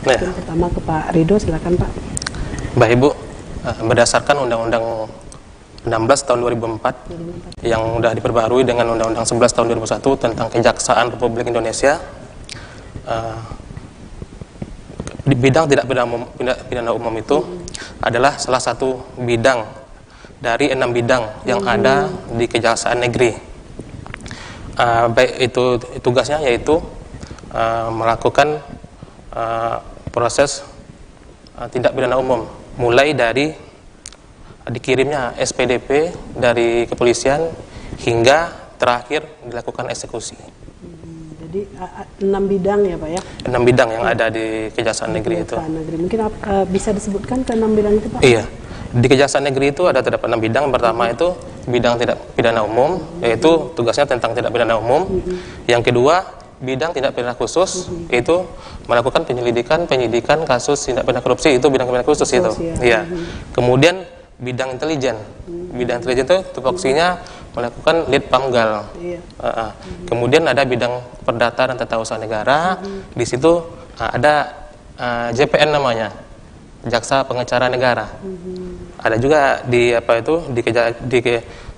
Mungkin pertama ke Pak Ridho, silakan Pak. Baik Ibu, berdasarkan Undang-Undang 16 tahun 2004 yang sudah diperbarui dengan Undang-Undang 11 tahun 2001 tentang Kejaksaan Republik Indonesia, di bidang tindak pidana umum itu adalah salah satu bidang dari 6 bidang yang ada di Kejaksaan Negeri. Baik itu tugasnya yaitu melakukan proses tindak pidana umum, mulai dari dikirimnya SPDP dari kepolisian hingga terakhir dilakukan eksekusi. Jadi 6 bidang ya Pak ya? 6 bidang yang ada di Kejaksaan Negeri itu. Negeri. Mungkin bisa disebutkan ke 6 bidang itu Pak? Iya, di Kejaksaan Negeri itu ada terdapat 6 bidang. Yang pertama itu bidang tindak pidana umum, yaitu tugasnya tentang tindak pidana umum. Yang kedua, bidang tindak pidana khusus, yaitu melakukan penyelidikan, penyidikan kasus tindak pidana korupsi, itu bidang pidana khusus itu. Iya. Kemudian bidang intelijen. Bidang intelijen itu tupoksinya melakukan lead pamgal. Kemudian ada bidang perdata dan tata usaha negara. Di situ ada JPN namanya, Jaksa Pengacara Negara. Ada juga di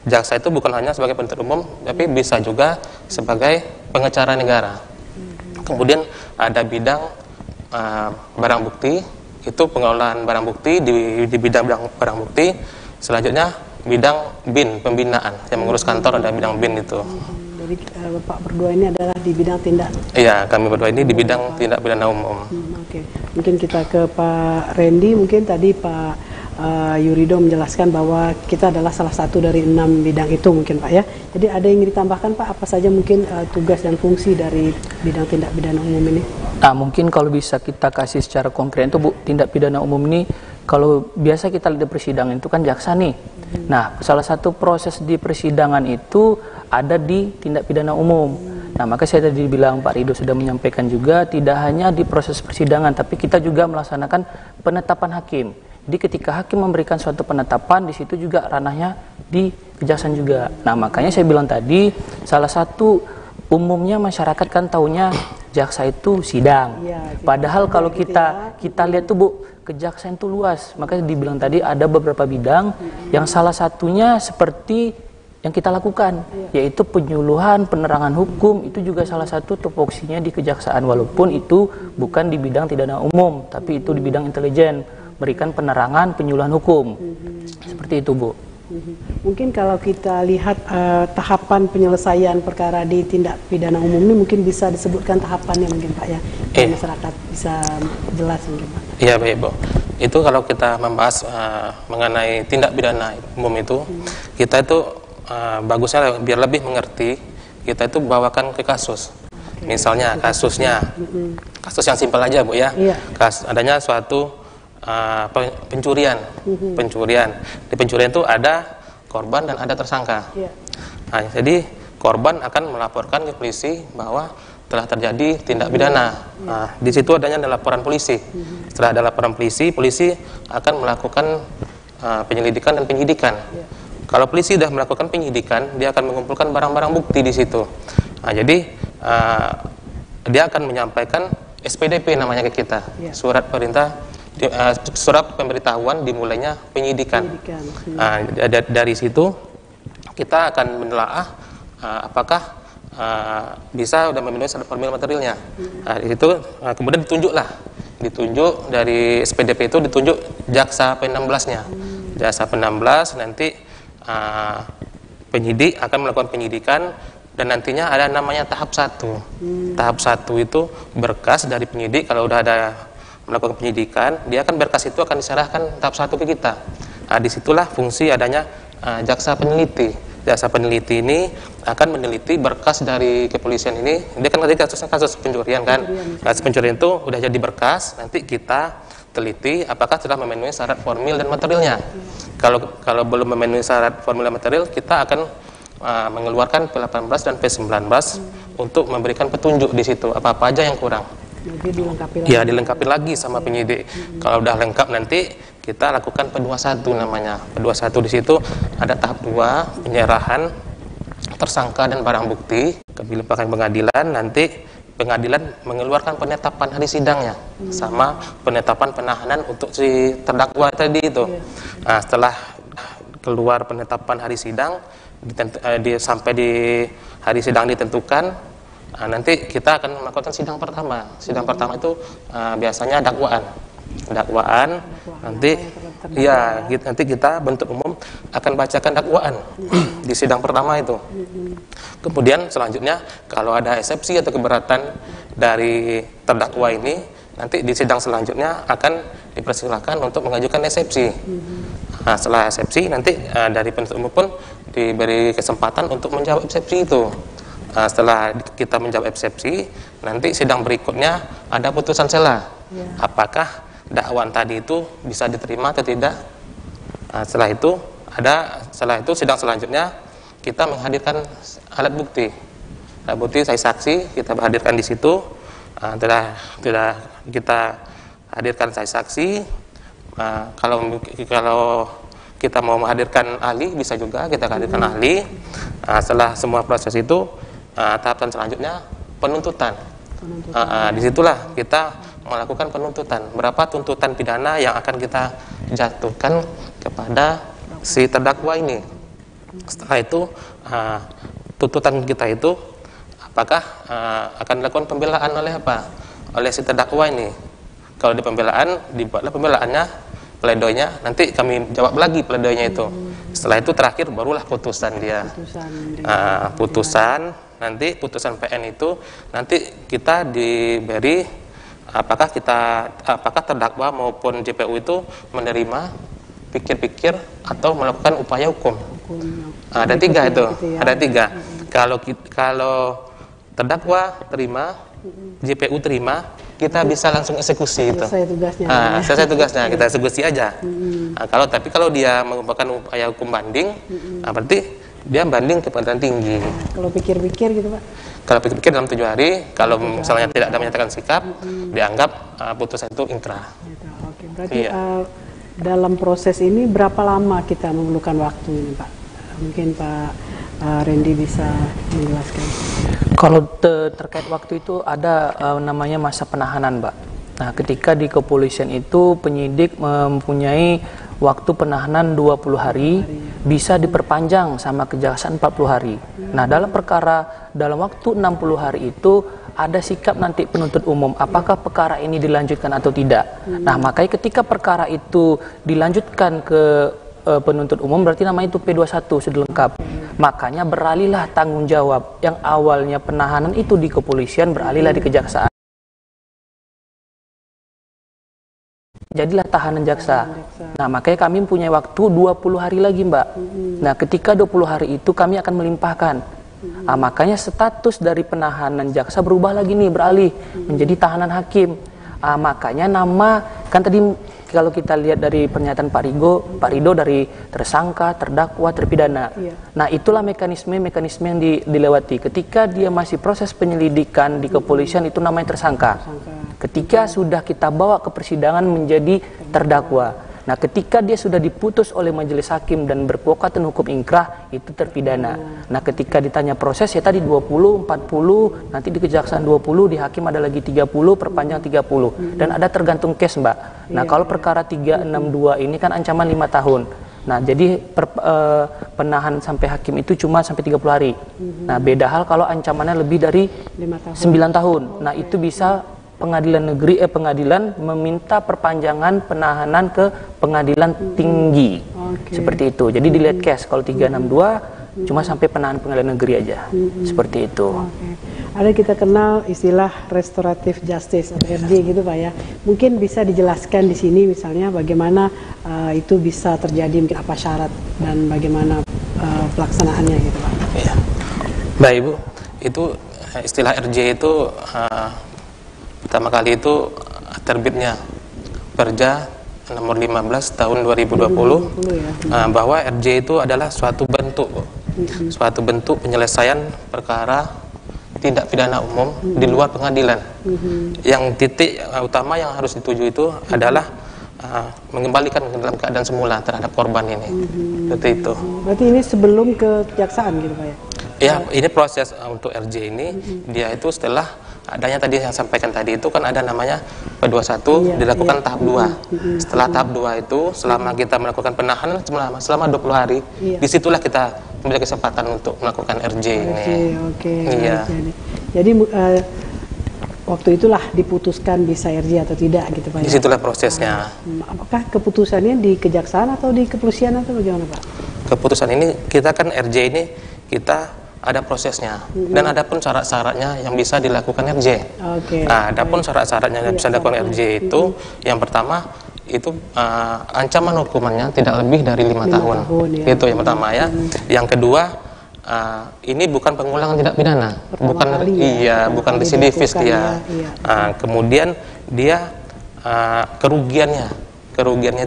jaksa itu bukan hanya sebagai penuntut umum, tapi bisa juga sebagai pengacara negara. Kemudian ada bidang barang bukti, itu pengelolaan barang bukti di bidang barang bukti. Selanjutnya bidang BIN, pembinaan, yang mengurus kantor ada bidang BIN itu. Jadi Bapak berdua ini adalah di bidang tindak? Iya, kami berdua ini di bidang tindak pidana umum. Oke. Mungkin kita ke Pak Randy. Mungkin tadi Pak Yurido menjelaskan bahwa kita adalah salah satu dari 6 bidang itu mungkin Pak ya. Jadi ada yang ditambahkan Pak, apa saja mungkin tugas dan fungsi dari bidang tindak pidana umum ini? Nah, mungkin kalau bisa kita kasih secara konkret itu Bu, tindak pidana umum ini kalau biasa kita lihat di persidangan itu kan jaksa nih. Nah, salah satu proses di persidangan itu ada di tindak pidana umum. Nah, maka saya tadi bilang Pak Ridho sudah menyampaikan juga, tidak hanya di proses persidangan, tapi kita juga melaksanakan penetapan hakim. Jadi ketika hakim memberikan suatu penetapan, di situ juga ranahnya di kejaksaan juga. Nah, makanya saya bilang tadi, salah satu umumnya masyarakat kan taunya jaksa itu sidang. Padahal kalau kita lihat tuh Bu, kejaksaan itu luas. Makanya dibilang tadi ada beberapa bidang yang salah satunya seperti yang kita lakukan, yaitu penyuluhan, penerangan hukum. Itu juga salah satu tupoksinya di kejaksaan, walaupun itu bukan di bidang pidana umum, tapi itu di bidang intelijen, berikan penerangan, penyuluhan hukum. Seperti itu Bu. Mungkin kalau kita lihat tahapan penyelesaian perkara di tindak pidana umum ini, mungkin bisa disebutkan tahapannya mungkin Pak ya, masyarakat bisa jelas mungkin Pak. Iya baik Bu. Itu kalau kita membahas mengenai tindak pidana umum itu, kita itu bagusnya biar lebih mengerti, kita itu bawakan ke kasus. Misalnya kasusnya, kasus yang simpel aja Bu ya. Adanya suatu pencurian. Di pencurian itu ada korban dan ada tersangka. Nah, jadi korban akan melaporkan ke polisi bahwa telah terjadi tindak pidana. Nah, di situ adanya laporan polisi. Setelah ada laporan polisi, polisi akan melakukan penyelidikan dan penyidikan. Kalau polisi sudah melakukan penyidikan, dia akan mengumpulkan barang-barang bukti di situ. Nah, jadi dia akan menyampaikan SPDP namanya ke kita, surat pemberitahuan dimulainya penyidikan. Nah, dari situ kita akan menelaah apakah bisa sudah memenuhi syarat formil materialnya. Nah, itu kemudian ditunjuk dari SPDP itu ditunjuk jaksa P16-nya. Jaksa P16 nanti penyidik akan melakukan penyidikan, dan nantinya ada namanya tahap 1. Tahap 1 itu berkas dari penyidik. Kalau udah ada melakukan penyidikan, dia akan berkas itu akan diserahkan tahap 1 ke kita. Nah, disitulah fungsi adanya jaksa peneliti. Jaksa peneliti ini akan meneliti berkas dari kepolisian ini. Dia kan tadi kasus pencurian kan. Kasus pencurian itu udah jadi berkas, nanti kita teliti apakah sudah memenuhi syarat formil dan materialnya. Kalau belum memenuhi syarat formil dan material, kita akan mengeluarkan P18 dan P19 untuk memberikan petunjuk di situ apa-apa aja yang kurang. Dilengkapi lagi sama penyidik. Kalau udah lengkap nanti kita lakukan P21 namanya. P21 di situ ada tahap 2, penyerahan tersangka dan barang bukti ke pengadilan. Nanti pengadilan mengeluarkan penetapan hari sidangnya sama penetapan penahanan untuk si terdakwa tadi itu. Nah, setelah keluar penetapan hari sidang sampai di hari sidang ditentukan, nanti kita akan melakukan sidang pertama. Sidang pertama itu biasanya dakwaan nanti ya nanti kita bentuk umum akan bacakan dakwaan di sidang pertama itu. Kemudian selanjutnya kalau ada eksepsi atau keberatan dari terdakwa ini, nanti di sidang selanjutnya akan dipersilakan untuk mengajukan eksepsi. Nah, setelah eksepsi nanti dari penuntut umum pun diberi kesempatan untuk menjawab eksepsi itu. Setelah kita menjawab eksepsi, nanti sidang berikutnya ada putusan sela. Apakah dakwaan tadi itu bisa diterima atau tidak? Setelah itu sidang selanjutnya kita menghadirkan alat bukti. Alat bukti saksi kita hadirkan di situ. Telah kita hadirkan saksi. Kalau kita mau menghadirkan ahli, bisa juga kita hadirkan ahli. Setelah semua proses itu, tahapan selanjutnya penuntutan. Disitulah kita melakukan penuntutan. Berapa tuntutan pidana yang akan kita jatuhkan kepada si terdakwa ini. Setelah itu tuntutan kita itu apakah akan dilakukan pembelaan oleh si terdakwa ini. Kalau di pembelaan, dibuatlah pembelaannya, pledoinya, nanti kami jawab lagi pledoinya itu. Setelah itu terakhir barulah putusan dia. Nanti putusan PN itu nanti kita diberi apakah terdakwa maupun JPU itu menerima, pikir-pikir atau melakukan upaya hukum. Ada tiga itu, ada tiga. Kalau terdakwa terima, JPU terima, kita bisa langsung eksekusi itu. Selesai tugasnya, kita eksekusi aja. Tapi kalau dia melakukan upaya hukum banding, berarti dia banding ke pengadilan tinggi. Kalau pikir-pikir gitu Pak? Kalau pikir-pikir dalam 7 hari, kalau misalnya tidak ada menyatakan sikap, dianggap putusan itu inkrah. Oke, berarti dalam proses ini berapa lama kita memerlukan waktu ini Pak? Mungkin Pak Randy bisa menjelaskan. Kalau terkait waktu itu ada namanya masa penahanan, Mbak. Nah, ketika di kepolisian itu penyidik mempunyai waktu penahanan 20 hari, bisa diperpanjang sama kejaksaan 40 hari. Nah, dalam waktu 60 hari itu ada sikap nanti penuntut umum, apakah perkara ini dilanjutkan atau tidak. Nah, makanya ketika perkara itu dilanjutkan ke penuntut umum, berarti namanya itu P21 sudah lengkap. Makanya beralihlah tanggung jawab yang awalnya penahanan itu di kepolisian, beralihlah di kejaksaan. Jadilah tahanan jaksa. Nah, makanya kami punya waktu 20 hari lagi, Mbak. Nah, ketika 20 hari itu kami akan melimpahkan. Nah, makanya status dari penahanan jaksa berubah lagi nih, beralih menjadi tahanan hakim. Makanya nama, kan tadi kalau kita lihat dari pernyataan Pak Rido dari tersangka, terdakwa, terpidana. Nah, itulah mekanisme yang dilewati. Ketika dia masih proses penyelidikan di kepolisian, itu namanya tersangka. Ketika sudah kita bawa ke persidangan menjadi terdakwa. Nah, ketika dia sudah diputus oleh majelis hakim dan berkekuatan hukum inkrah, itu terpidana. Nah, ketika ditanya proses, ya tadi 20, 40, nanti di kejaksaan 20, di hakim ada lagi 30, perpanjang 30. Dan ada tergantung case, Mbak. Nah, kalau perkara 362 ini kan ancaman 5 tahun. Nah, jadi penahan sampai hakim itu cuma sampai 30 hari. Nah, beda hal kalau ancamannya lebih dari 9 tahun. Nah, itu bisa pengadilan meminta perpanjangan penahanan ke pengadilan tinggi. Seperti itu. Jadi dilihat case, kalau 362 cuma sampai penahanan pengadilan negeri aja. Seperti itu. Ada kita kenal istilah restoratif justice atau RJ gitu Pak ya. Mungkin bisa dijelaskan di sini misalnya bagaimana itu bisa terjadi, mungkin apa syarat dan bagaimana pelaksanaannya gitu Pak. Iya. Baik Ibu, itu istilah RJ itu pertama kali itu terbitnya Perja nomor 15 tahun 2020 bahwa RJ itu adalah suatu bentuk penyelesaian perkara tindak pidana umum di luar pengadilan. Yang titik utama yang harus dituju itu adalah mengembalikan dalam keadaan semula terhadap korban ini. Seperti itu. Berarti ini sebelum ke kejaksaan gitu Pak ya? Ya, ini proses untuk RJ ini dia itu setelah adanya tadi yang sampaikan tadi itu kan ada namanya P21 dilakukan tahap 2. Setelah tahap 2 itu selama kita melakukan penahanan selama 20 hari, disitulah kita memiliki kesempatan untuk melakukan RJ ini. Iya. Jadi waktu itulah diputuskan bisa RJ atau tidak gitu Pak. Disitulah prosesnya. Apakah keputusannya di kejaksaan atau di kepolisian atau bagaimana Pak? Keputusan ini kita kan RJ ini kita ada prosesnya dan ada pun syarat-syaratnya yang bisa dilakukan RJ. Nah, ada pun syarat-syaratnya yang bisa dilakukan RJ itu yang pertama itu ancaman hukumannya tidak lebih dari 5 tahun. Itu yang pertama ya. Yang kedua ini bukan pengulangan tindak pidana, bukan residivis dia. Kemudian dia kerugiannya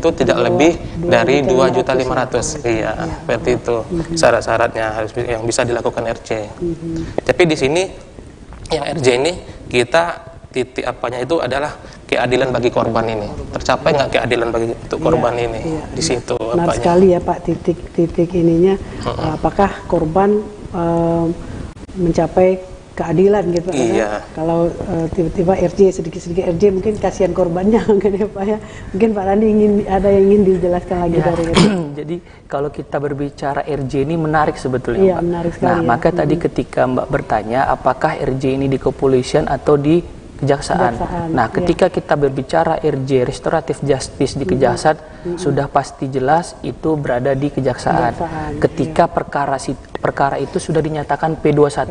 itu tidak lebih dari 2.500.000. Iya, seperti itu syarat-syaratnya harus yang bisa dilakukan RJ. Tapi di sini yang RJ ini kita titik apanya itu adalah keadilan bagi korban ini. Tercapai nggak keadilan bagi untuk korban ini? Di situ benar apanya. sekali ya Pak, titik ininya apakah korban mencapai keadilan gitu. Kalau tiba-tiba RJ sedikit-sedikit RJ mungkin kasihan korbannya mungkin ya Pak ya. Mungkin Pak Randi ada yang ingin dijelaskan lagi dari itu. Jadi kalau kita berbicara RJ ini menarik sebetulnya Mbak. Menarik sekali. Nah, maka tadi ketika Mbak bertanya apakah RJ ini di kepolisian atau di kejaksaan. Nah, ketika kita berbicara RJ restoratif justice di kejaksaan sudah pasti jelas itu berada di kejaksaan. Ketika perkara itu sudah dinyatakan P21.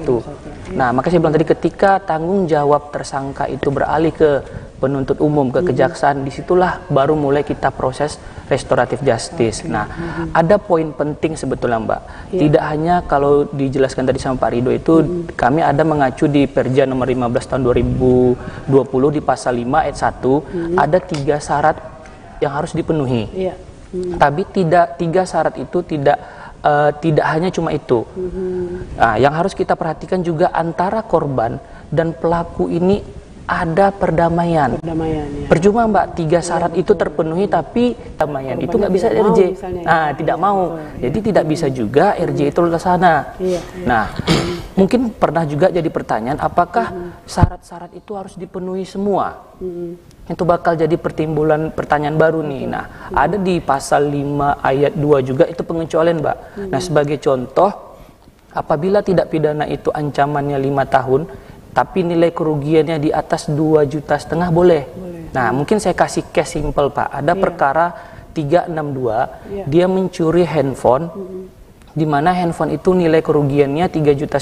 Nah, maka saya bilang tadi ketika tanggung jawab tersangka itu beralih ke penuntut umum, ke kejaksaan, disitulah baru mulai kita proses restoratif justice. Nah, ada poin penting sebetulnya Mbak. Tidak hanya kalau dijelaskan tadi sama Pak Rido itu, kami ada mengacu di Perja nomor 15 tahun 2020 di pasal 5 ayat 1, ada 3 syarat yang harus dipenuhi. Tapi tidak 3 syarat itu tidak hanya cuma itu. Nah, yang harus kita perhatikan juga antara korban dan pelaku ini ada perdamaian. Percuma Mbak, 3 syarat itu terpenuhi tapi perdamaian itu nggak bisa RJ. Nah, tidak mau. Jadi tidak bisa juga RJ itu laksana. Nah, mungkin pernah juga jadi pertanyaan, apakah syarat-syarat itu harus dipenuhi semua? Itu bakal jadi pertanyaan baru nih. Nah, ada di pasal 5 ayat 2 juga itu pengecualian Mbak. Nah, sebagai contoh, apabila tidak pidana itu ancamannya 5 tahun, tapi nilai kerugiannya di atas 2,5 juta boleh. Nah, mungkin saya kasih case simple Pak. Ada perkara 362, dia mencuri handphone, di mana handphone itu nilai kerugiannya 3,5 juta.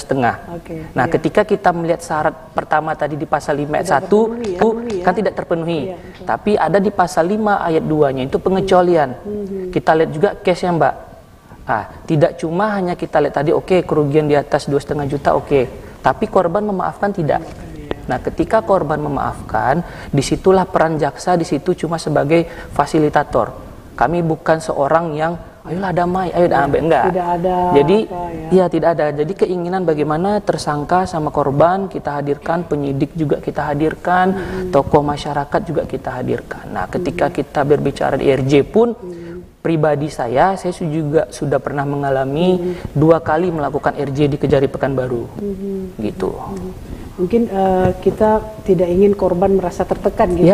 Nah, ketika kita melihat syarat pertama tadi di pasal 5 ayat 1 itu kan tidak terpenuhi. Tapi ada di pasal 5 ayat 2-nya itu pengecualian. Kita lihat juga case-nya Mbak. Tidak cuma hanya kita lihat tadi kerugian di atas 2,5 juta tapi korban memaafkan tidak. Nah, ketika korban memaafkan, disitulah peran jaksa di situ cuma sebagai fasilitator. Kami bukan seorang yang ayolah damai, ayo damai, enggak. Tidak ada. Jadi tidak ada. Jadi keinginan bagaimana tersangka sama korban kita hadirkan, penyidik juga kita hadirkan, tokoh masyarakat juga kita hadirkan. Nah, ketika kita berbicara di RJ pun pribadi saya juga sudah pernah mengalami 2 kali melakukan RJ di Kejari Pekanbaru, gitu. Mungkin kita tidak ingin korban merasa tertekan gitu.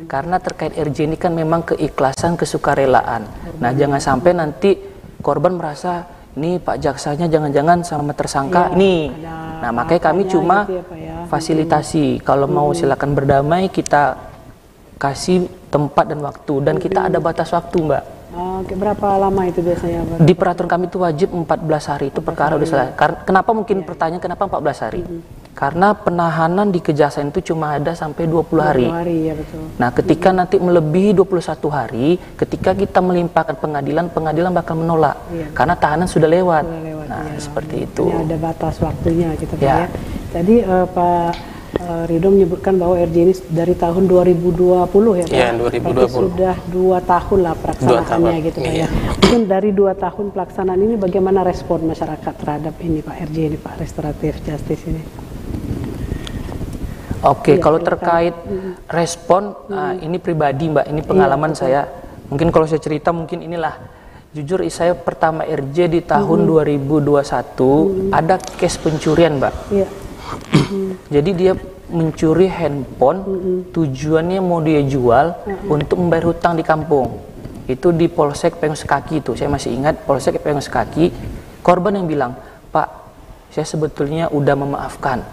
Karena terkait RJ ini kan memang keikhlasan, kesukarelaan. Nah, jangan sampai nanti korban merasa ini Pak Jaksanya jangan-jangan sama tersangka nih. Nah, makanya kami cuma gitu ya, fasilitasi. Kalau mau silakan berdamai, kita kasih tempat dan waktu, dan kita ada batas waktu Mbak. Berapa lama itu biasanya? Di peraturan kami itu wajib 14 hari itu perkara udah selesai. Kenapa mungkin pertanyaan kenapa 14 hari? Karena penahanan di kejaksaan itu cuma ada sampai 20 hari. Nah, ketika nanti melebihi 21 hari, ketika kita melimpahkan pengadilan bakal menolak. Karena tahanan sudah lewat. Nah, seperti itu. Ini ada batas waktunya gitu Pak ya. Jadi Pak Rido menyebutkan bahwa RJ ini dari tahun 2020 ya Pak? Iya, 2020. Sudah 2 tahun lah pelaksanaannya gitu Pak ya. Mungkin dari 2 tahun pelaksanaan ini bagaimana respon masyarakat terhadap ini Pak RJ ini Pak, restoratif justice ini? Kalau terkait respon, ini pribadi Mbak, ini pengalaman saya. Mungkin kalau saya cerita mungkin inilah. Jujur saya pertama RJ di tahun 2021 ada case pencurian Mbak. Jadi dia mencuri handphone, tujuannya mau dia jual untuk membayar hutang di kampung. Itu di Polsek Payung Sekaki itu, saya masih ingat Polsek Payung Sekaki. Korban yang bilang, Pak, saya sebetulnya udah memaafkan,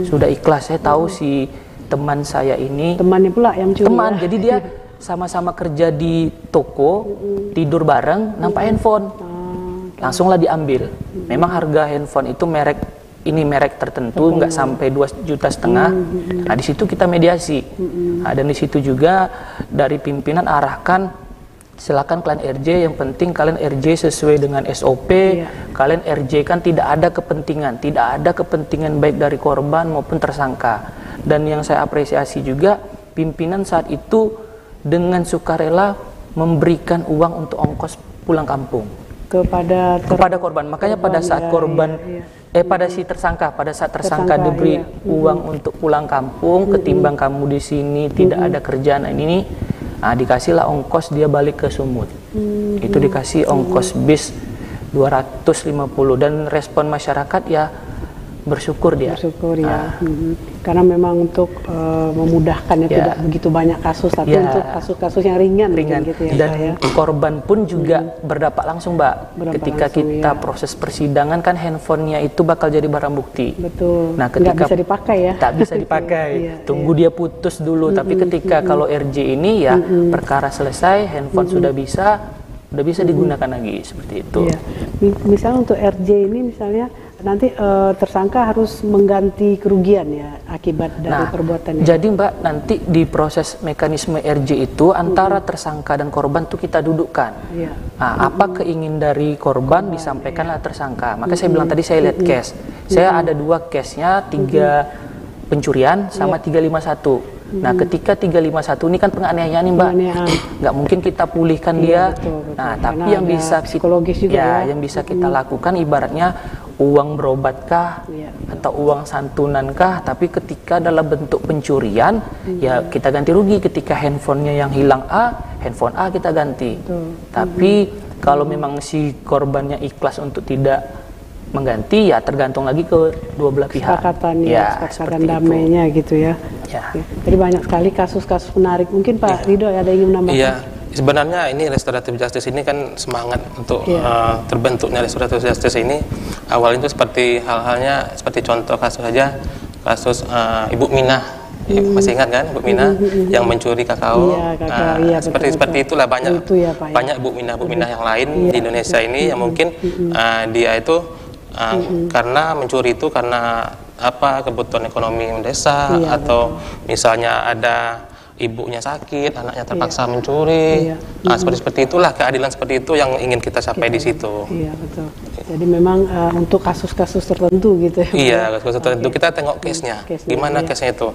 sudah ikhlas. Saya tahu si teman saya ini, temannya pula yang mencuri. teman, ya? jadi dia sama-sama kerja di toko, tidur bareng, nampak handphone, langsunglah diambil. Memang harga handphone itu merek tertentu, nggak sampai 2,5 juta. Nah di situ kita mediasi. Nah, dan di situ juga dari pimpinan arahkan, silakan kalian RJ, yang penting kalian RJ sesuai dengan SOP. Kalian RJ kan tidak ada kepentingan baik dari korban maupun tersangka. Dan yang saya apresiasi juga, pimpinan saat itu dengan sukarela memberikan uang untuk ongkos pulang kampung kepada korban. Makanya pada saat korban pada si tersangka, pada saat tersangka diberi uang untuk pulang kampung, ketimbang kamu di sini tidak ada kerjaan ini, dikasihlah ongkos dia balik ke Sumut. Itu dikasih ongkos bis 250, dan respon masyarakat ya bersyukur dia. Karena memang untuk memudahkan ya, tidak begitu banyak kasus, tapi untuk kasus-kasus yang ringan gitu ya. Dan korban pun juga berdampak langsung, Mbak. Ketika kita proses persidangan kan handphonenya itu bakal jadi barang bukti. Betul. Nah, ketika nggak bisa dipakai ya. Tak bisa dipakai. Tunggu dia putus dulu. Tapi ketika kalau RJ ini ya perkara selesai, handphone sudah bisa digunakan lagi, seperti itu. Misalnya untuk RJ ini misalnya nanti tersangka harus mengganti kerugian ya akibat dari perbuatannya. Jadi Mbak, nanti di proses mekanisme RJ itu antara tersangka dan korban tuh kita dudukkan. Apa keinginan dari korban disampaikanlah tersangka. Maka saya bilang tadi saya lihat case. Saya ada 2 case-nya, 3 pencurian sama 351. Nah, ketika 351 ini kan penganiayaan nih, Mbak. Nggak mungkin kita pulihkan dia. Betul. Nah, tapi yang bisa psikologis juga yang bisa kita lakukan ibaratnya uang berobatkah atau uang santunankah, tapi ketika dalam bentuk pencurian ya kita ganti rugi. Ketika handphonenya yang hilang handphone A kita ganti. Tapi kalau memang si korbannya ikhlas untuk tidak mengganti, ya tergantung lagi ke dua belah pihak. Kesepakatan damainya gitu ya. Jadi banyak sekali kasus-kasus menarik. Mungkin Pak Ridho ada yang menambahkan? Iya, sebenarnya ini restoratif justice ini kan semangat untuk terbentuknya restoratif justice ini. Awal itu seperti hal-halnya seperti contoh kasus saja, kasus Ibu Minah. Masih ingat kan Ibu Minah yang mencuri kakao? Seperti itulah banyak Bu Minah yang lain di Indonesia ini yang mungkin dia itu karena mencuri itu karena kebutuhan ekonomi desa, atau misalnya ada ibunya sakit, anaknya terpaksa mencuri. Seperti itulah, keadilan seperti itu yang ingin kita capai di situ. Iya, betul. Jadi memang untuk kasus-kasus tertentu gitu ya. Iya, kasus tertentu kita tengok case-nya. Gimana case-nya itu?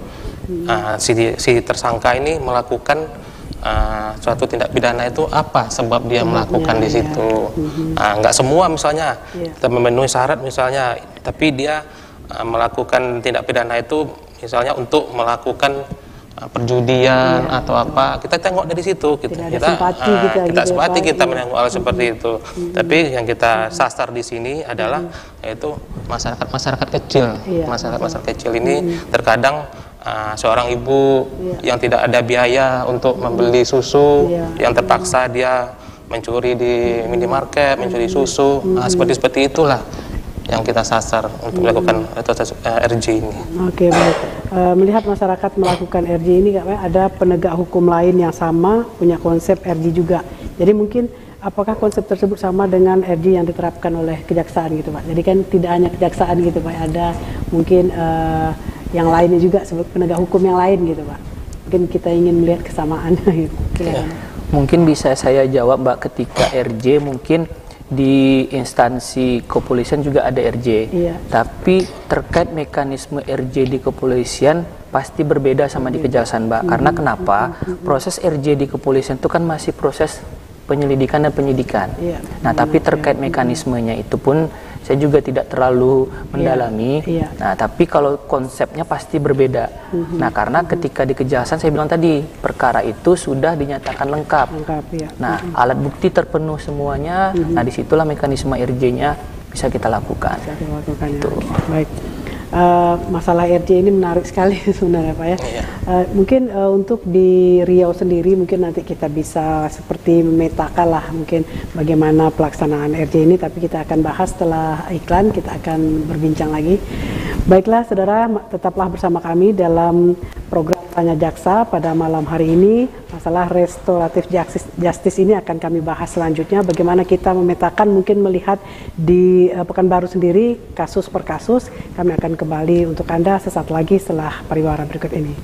Si tersangka ini melakukan suatu tindak pidana itu apa sebab dia melakukan di situ. Nggak semua misalnya kita memenuhi syarat misalnya, tapi dia melakukan tindak pidana itu misalnya untuk melakukan perjudian atau apa, kita tengok dari situ, kita simpati, kita menengok hal seperti itu. Tapi yang kita sasar di sini adalah yaitu masyarakat kecil. Masyarakat kecil ini terkadang seorang ibu yang tidak ada biaya untuk membeli susu, yang terpaksa dia mencuri di minimarket, mencuri susu. Seperti itulah yang kita sasar untuk melakukan RJ ini. Oke, baik. Melihat masyarakat melakukan RJ ini, ada penegak hukum lain yang sama punya konsep RJ juga. Jadi mungkin apakah konsep tersebut sama dengan RJ yang diterapkan oleh kejaksaan gitu Pak? Jadi kan tidak hanya kejaksaan gitu Pak, ada mungkin yang lainnya juga sebagai penegak hukum yang lain gitu Pak. Mungkin kita ingin melihat kesamaan gitu. Mungkin bisa saya jawab Mbak, ketika RJ mungkin di instansi kepolisian juga ada RJ, tapi terkait mekanisme RJ di kepolisian pasti berbeda sama di kejaksaan Mbak. Karena kenapa? Proses RJ di kepolisian itu kan masih proses penyelidikan dan penyidikan. Nah, tapi terkait mekanismenya itu pun saya juga tidak terlalu mendalami. Nah, tapi kalau konsepnya pasti berbeda. Nah, karena ketika di kejaksaan saya bilang tadi, perkara itu sudah dinyatakan lengkap. Nah, alat bukti terpenuh semuanya. Nah, disitulah mekanisme RJ-nya bisa kita lakukan. Baik. masalah RJ ini menarik sekali sebenarnya Pak ya. Iya. Mungkin untuk di Riau sendiri mungkin nanti kita bisa seperti memetakan lah mungkin bagaimana pelaksanaan RJ ini, tapi kita akan bahas setelah iklan, kita akan berbincang lagi. Baiklah saudara, tetaplah bersama kami dalam program Tanya Jaksa pada malam hari ini. Masalah restoratif justice ini akan kami bahas selanjutnya, bagaimana kita memetakan, mungkin melihat di Pekanbaru sendiri kasus per kasus. Kami akan kembali untuk Anda sesaat lagi setelah pariwara berikut ini.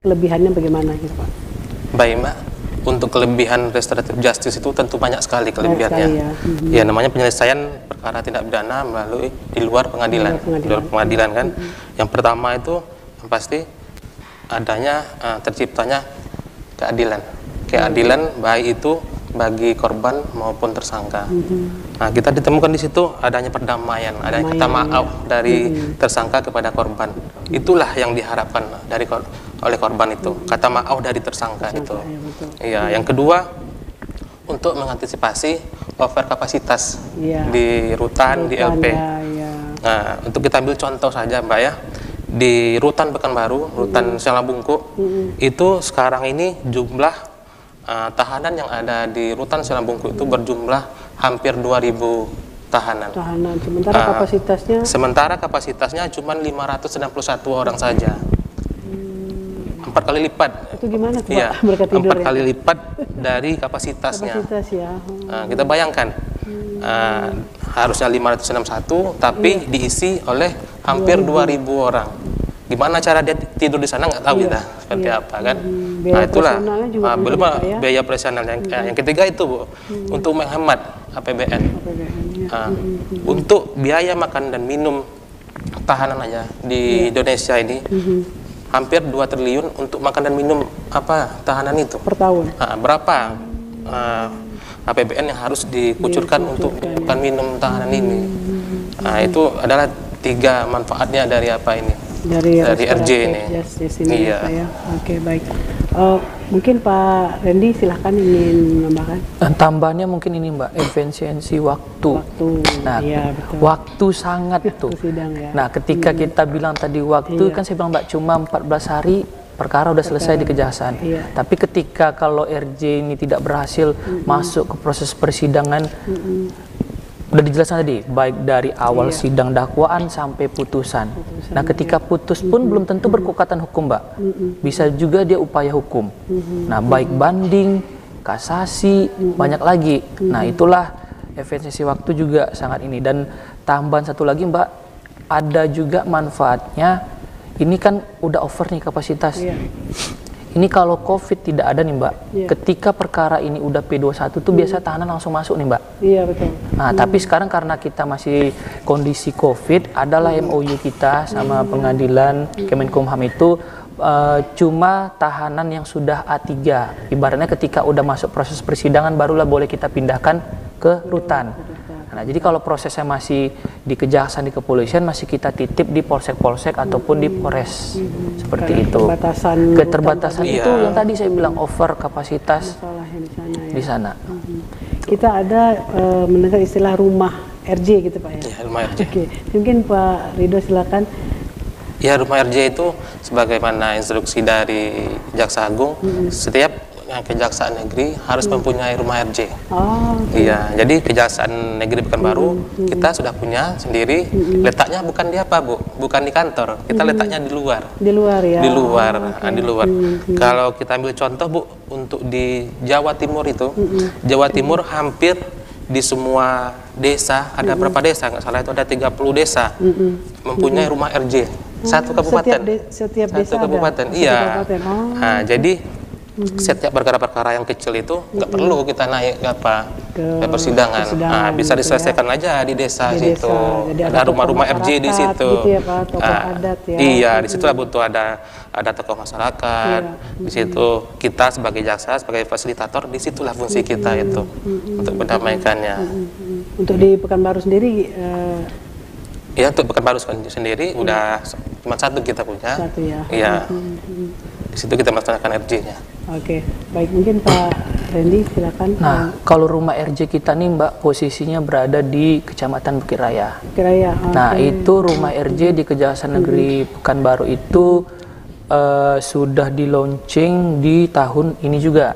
kelebihannya bagaimana gitu Pak? Baik Mbak, untuk kelebihan restoratif justice itu tentu banyak sekali kelebihannya. Ya, namanya penyelesaian perkara tindak pidana melalui di luar pengadilan. Di luar pengadilan kan. Yang pertama itu yang pasti adanya terciptanya keadilan. Keadilan baik itu bagi korban maupun tersangka. Nah, kita ditemukan di situ adanya perdamaian, adanya kata maaf dari tersangka kepada korban. Itulah yang diharapkan oleh korban itu, kata maaf dari tersangka itu. Iya, yang kedua untuk mengantisipasi over kapasitas di rutan, di LP. Nah, untuk kita ambil contoh saja Mbak ya, di rutan Pekanbaru, rutan Selabungku, itu sekarang ini jumlah tahanan yang ada di rutan Selabungku itu berjumlah hampir 2.000 tahanan. Sementara kapasitasnya cuma 561 orang saja. 4 kali lipat. Itu gimana tuh Pak? Mereka tidur 4 kali lipat dari kapasitasnya. Kita bayangkan, harusnya 561 tapi diisi oleh hampir 2.000 orang. Gimana cara dia tidur di sana nggak tahu kita seperti apa kan. Nah itulah belum biaya operasional. Yang ketiga itu Bu, untuk menghemat APBN. Untuk biaya makan dan minum tahanan aja di Indonesia ini hampir 2 triliun untuk makan dan minum tahanan itu per tahun. Berapa APBN yang harus dikucurkan untuk makan minum tahanan ini. Nah itu adalah 3 manfaatnya dari dari RJ ini. Iya. Oke, baik. Mungkin Pak Randy silahkan ingin menambahkan. Tambahnya mungkin ini Mbak, efisiensi waktu. Nah, betul. Waktu sangat itu. Nah, ketika kita bilang tadi waktu kan saya bilang Mbak cuma 14 hari perkara udah selesai di kejaksaan. Tapi ketika kalau RJ ini tidak berhasil masuk ke proses persidangan, udah dijelaskan tadi, baik dari awal sidang dakwaan sampai putusan. Nah, ketika putus pun belum tentu berkekuatan hukum, Mbak. Bisa juga dia upaya hukum. Nah, baik banding, kasasi, banyak lagi. Nah, itulah efisiensi waktu juga sangat ini. Dan tambahan satu lagi, Mbak, ada juga manfaatnya. Ini kan udah over nih kapasitas. Ini kalau COVID tidak ada nih Mbak, ketika perkara ini udah P21 tuh biasa tahanan langsung masuk nih Mbak. Iya betul. Nah tapi sekarang karena kita masih kondisi COVID, adalah MOU kita sama pengadilan Kemenkumham itu cuma tahanan yang sudah A3. Ibaratnya ketika udah masuk proses persidangan barulah boleh kita pindahkan ke rutan. Nah, jadi kalau prosesnya masih di kejaksaan, di kepolisian, masih kita titip di polsek-polsek ataupun di Polres. Seperti itu. Keterbatasan itu yang tadi saya bilang over kapasitas di sana. Kita ada mendengar istilah rumah RJ gitu Pak ya? Ya, rumah RJ. Oke. Mungkin Pak Ridho silakan. Ya, rumah RJ itu sebagaimana instruksi dari Jaksa Agung, setiap Kejaksaan Negeri harus mempunyai rumah RJ. Iya, jadi Kejaksaan Negeri Pekanbaru kita sudah punya sendiri. Letaknya bukan di bukan di kantor. Kita letaknya di luar. Di luar ya. Di luar, di luar. Kalau kita ambil contoh Bu, untuk di Jawa Timur itu, Jawa Timur hampir di semua desa, ada berapa desa? Nggak salah itu ada 30 desa mempunyai rumah RJ. Satu kabupaten. Setiap desa satu kabupaten. Iya. Nah, jadi setiap perkara-perkara yang kecil itu nggak perlu kita naik ke persidangan. Nah, bisa diselesaikan aja di desa situ. Ada rumah-rumah RJ di situ. Gitu ya, Pak, tokoh adat ya. Iya, di situ butuh ada tokoh masyarakat. Di situ kita sebagai jaksa, sebagai fasilitator, di situlah fungsi kita itu untuk mendamaikannya. Untuk di Pekanbaru sendiri. Ya, untuk Pekanbaru sendiri udah cuma satu kita punya. Satu ya. Iya. Di situ kita melaksanakan RJ-nya. Oke, baik, mungkin Pak Randy silakan. Nah, kalau rumah RJ kita nih Mbak posisinya berada di Kecamatan Bukit Raya. Bukit Raya. Nah, itu rumah RJ di Kejaksaan Negeri Pekanbaru itu sudah di launching di tahun ini juga.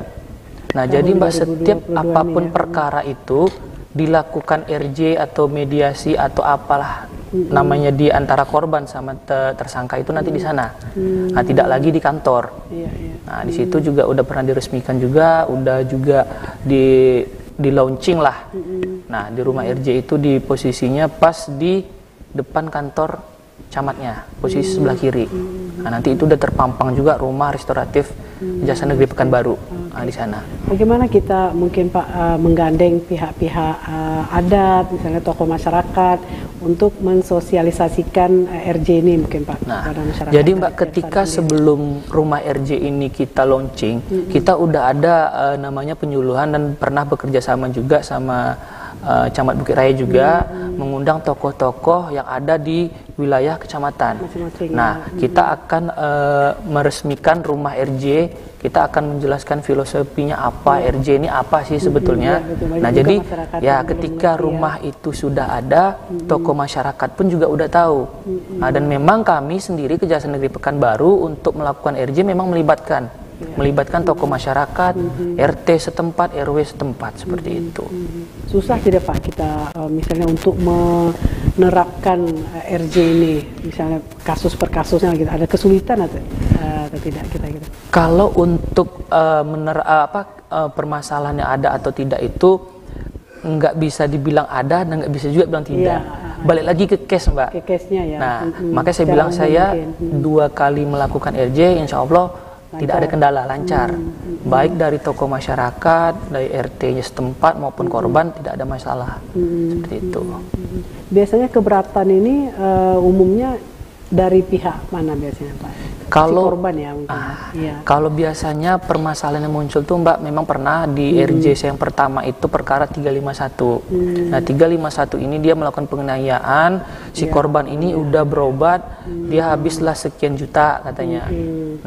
Nah, jadi Mbak setiap apapun perkara itu dilakukan RJ atau mediasi atau apalah namanya di antara korban sama tersangka itu nanti di sana. Nah, tidak lagi di kantor. Nah, di situ juga udah pernah diresmikan juga, udah juga di launching lah. Nah, di rumah RJ itu di posisinya pas di depan kantor camatnya, posisi sebelah kiri. Nah, nanti itu udah terpampang juga rumah restoratif Kejaksaan Negeri Pekanbaru di sana. Bagaimana kita mungkin Pak menggandeng pihak-pihak adat, misalnya tokoh masyarakat untuk mensosialisasikan RJ ini mungkin Pak kepada masyarakat. Jadi Mbak, ketika sebelum rumah RJ ini kita launching, kita udah ada namanya penyuluhan dan pernah bekerja sama juga sama Camat Bukit Raya juga mengundang tokoh-tokoh yang ada di wilayah kecamatan. Nah, kita akan meresmikan rumah RJ. Kita akan menjelaskan filosofinya apa, RJ ini apa sih sebetulnya. Nah, jadi ya ketika rumah itu sudah ada, tokoh masyarakat pun juga udah tahu. Nah, dan memang kami sendiri Kejaksaan Negeri Pekanbaru untuk melakukan RJ memang melibatkan tokoh masyarakat, RT setempat, RW setempat, seperti itu. Susah tidak Pak kita misalnya untuk menerapkan RJ ini, misalnya kasus per kasusnya gitu, ada kesulitan atau tidak kita gitu? Kalau untuk permasalahan yang ada atau tidak itu nggak bisa dibilang ada dan nggak bisa juga bilang tidak. Balik lagi ke case Mbak. Ke case-nya ya. Nah, makanya saya bilang saya 2 kali melakukan RJ, insya Allah tidak ada kendala, lancar. Baik dari tokoh masyarakat, dari RT-nya setempat maupun korban tidak ada masalah. Seperti itu. Biasanya keberatan ini umumnya dari pihak mana biasanya Pak? Kalau si korban ya mungkin. Kalau biasanya permasalahan yang muncul tuh Mbak, memang pernah di RJ yang pertama itu perkara 351. Nah, 351 ini dia melakukan penganiayaan, si korban ini udah berobat, dia habislah sekian juta katanya.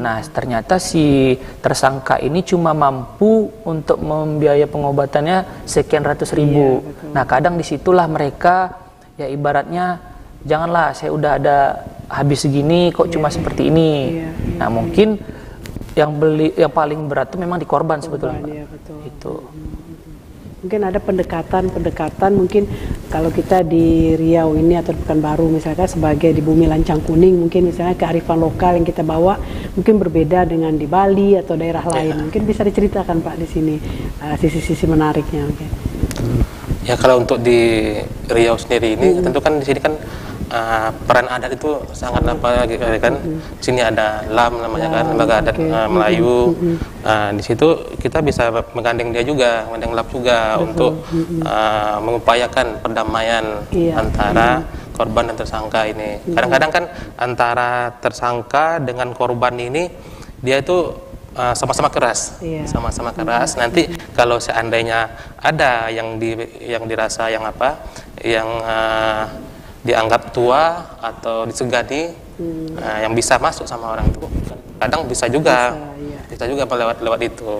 Nah, ternyata si tersangka ini cuma mampu untuk membiayai pengobatannya sekian ratus ribu. Nah, kadang disitulah mereka ya ibaratnya, janganlah saya udah ada habis segini kok cuma seperti ini. Nah, mungkin yang paling berat itu memang di korban sebetulnya. Itu. Mungkin ada pendekatan mungkin kalau kita di Riau ini atau Pekanbaru misalnya sebagai di bumi lancang kuning, mungkin misalnya kearifan lokal yang kita bawa mungkin berbeda dengan di Bali atau daerah lain. Mungkin bisa diceritakan Pak di sini sisi-sisi menariknya mungkin. Ya, kalau untuk di Riau sendiri ini tentu kan di sini kan peran adat itu sangat kan. Sini ada LAM namanya kan, lembaga adat Melayu. Di situ kita bisa menggandeng dia juga, menggandeng LAM juga untuk mengupayakan perdamaian antara korban dan tersangka ini. Kadang-kadang kan antara tersangka dengan korban ini dia itu sama-sama keras, sama-sama keras. Nanti kalau seandainya ada yang dirasa yang dianggap tua atau disegani, yang bisa masuk sama orang itu, kadang bisa juga lewat itu.